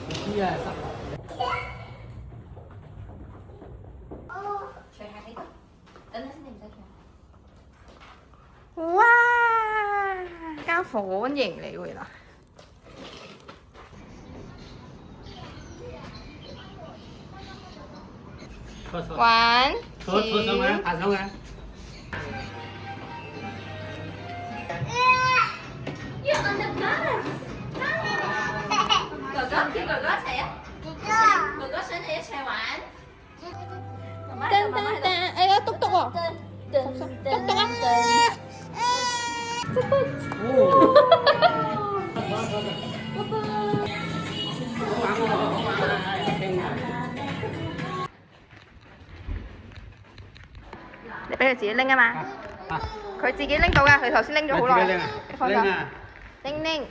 啲啊濕。除下呢度，等陣先，你唔使除。哇！間房型嚟喎，原來。玩。坐上去，爬上去。You're on the bus。哥哥，叫哥哥一齊啊！哥哥想你一齊玩。噔噔噔，哎呀，篤篤喎！篤篤啊！你俾佢自己拎啊嘛！佢自己拎到㗎，佢頭先拎咗好耐。你放心。拎。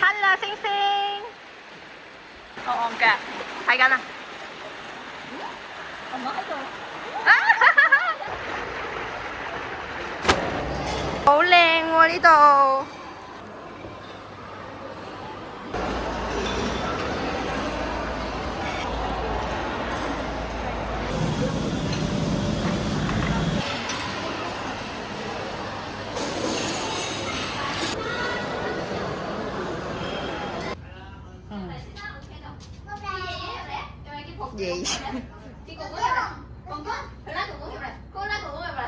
Hello，星星。我按腳，睇緊啊！媽媽喺度。好靚喎呢度。耶！叫哥哥入嚟，公公，佢拉哥哥入嚟，哥拉哥哥入嚟。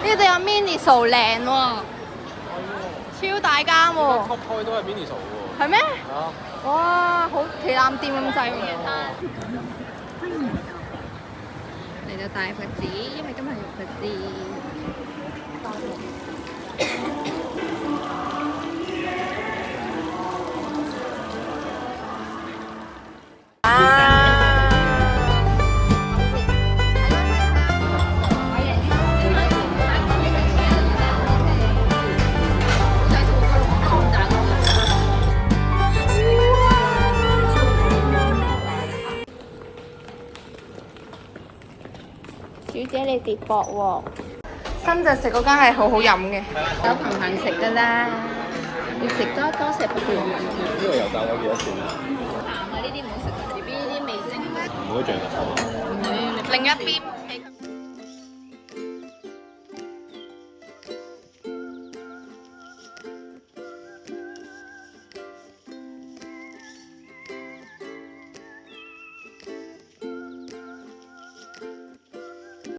呢度有 Miniso 靚喎，超大間喎。top 開都係 Miniso 喎。係咩？係啊。哇，好旗艦店咁滯喎。嚟到大佛寺，因為今日係佛寺。小姐你跌薄喎，新就食嗰間係好好飲嘅，有朋行食㗎啦，要食多食不斷。呢個油炸咗幾多錢啊？鹹啊！呢啲唔好食，B B 呢啲味精。唔好醬得手。另一邊。